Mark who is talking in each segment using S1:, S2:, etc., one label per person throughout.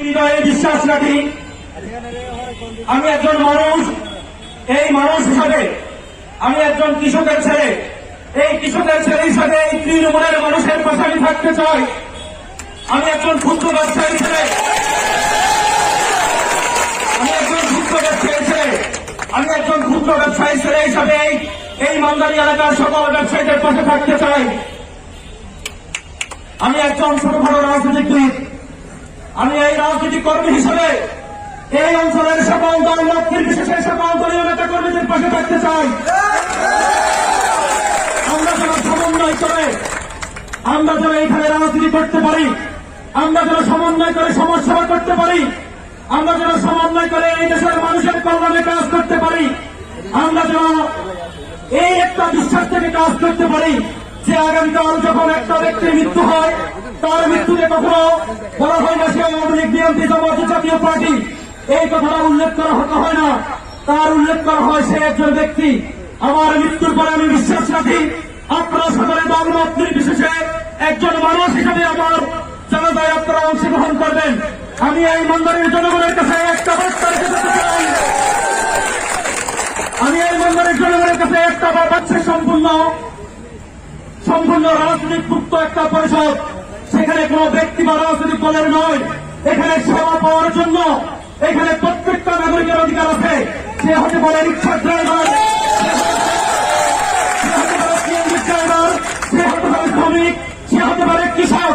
S1: বিশ্বাস রাখি আমি একজন মানুষ। এই মানুষ হিসাবে আমি একজন কৃষকের ছেলে। এই কৃষকের ছেলে হিসাবে এই তৃণমূলের মানুষের পাশে আমি থাকতে চাই। আমি একজন ক্ষুদ্র ব্যবসায়ী ছেলে। আমি একজন ক্ষুদ্র ব্যবসায়ী ছেলে হিসাবে এই মান্দারি এলাকার সকল ব্যবসায়ীদের পাশে থাকতে চাই। আমি একজন ছোটখাটো রাজনীতিবিদ। আমি এই রাজনৈতিক কর্মী হিসেবে এই অঞ্চলের সকল দল মত নির্বিশেষে সকল দলীয় নেতা কর্মীদের পাশে থাকতে চাই। আমরা যেন সমন্বয় করে আমরা যেন এখানে রাজনীতি করতে পারি, আমরা যেন সমন্বয় করে সমাজসেবা করতে পারি, আমরা যেন সমন্বয় করে এই দেশের মানুষের কল্যাণে কাজ করতে পারি, আমরা যেন এই একটা বিশ্বাস থেকে কাজ করতে পারি যে আগামীকাল যখন একটা ব্যক্তির মৃত্যু হয় তার মৃত্যুতে কখনো বলা হয় না সে আওয়ামী লীগ, বিএনপি, জামাত, জাতীয় পার্টি, এই কথাটা উল্লেখ করা হয় না। তার উল্লেখ করা হয় সে একজন ব্যক্তি। আমার মৃত্যুর পরে আমি বিশ্বাস রাখি আপনারা সকলে দলমত নির্বিশেষে একজন মানুষ হিসেবে আমার জানাজায় আপনারা অংশগ্রহণ করবেন। আমি এই মন্দিরের জনগণের কাছে একটা বার্তা রেখে যেতে চাই। আমি এই মন্দিরের জনগণের কাছে একটা পাচ্ছে সম্পূর্ণ রাজনৈতিক মুক্ত একটা পরিষদ। সেখানে কোন ব্যক্তি বা রাজনৈতিক দলের নয়। এখানে সেবা পাওয়ার জন্য এখানে প্রত্যেকটা নাগরিকের অধিকার আছে। সে হতে পারে রিক্সা ড্রাইভার, সে হতে পারে সিএনজি ড্রাইভার, সে হতে পারে শ্রমিক, সে হতে পারে কৃষক।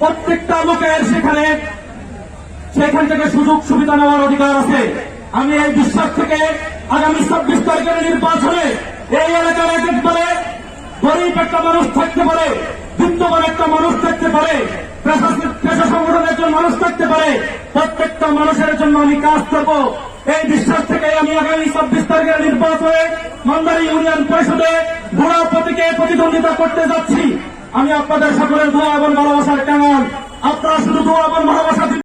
S1: প্রত্যেকটা লোকের সেখান থেকে সুযোগ সুবিধা নেওয়ার অধিকার আছে। আমি এই বিশ্বাস থেকে আগামী 26 তারিখের নির্বাচনে এই এলাকার একেবারে গরিব একটা মানুষ থাকতে পারে, বিত্তবান একটা মানুষ থাকতে পারে, পেশা সংগঠনের একজন মানুষ থাকতে পারে, প্রত্যেকটা মানুষের জন্য আমি কাজ করব। এই বিশ্বাস থেকে আমি আগামী 26 তারিখের নির্বাচনে মান্দারি ইউনিয়ন পরিষদে ঘোড়া প্রতীকে প্রতিদ্বন্দ্বিতা করতে যাচ্ছি। আমি আপনাদের সকলের দোয়া এবং ভালোবাসার কাঙ্গাল। আপনারা শুধু দোয়া এবং ভালোবাসা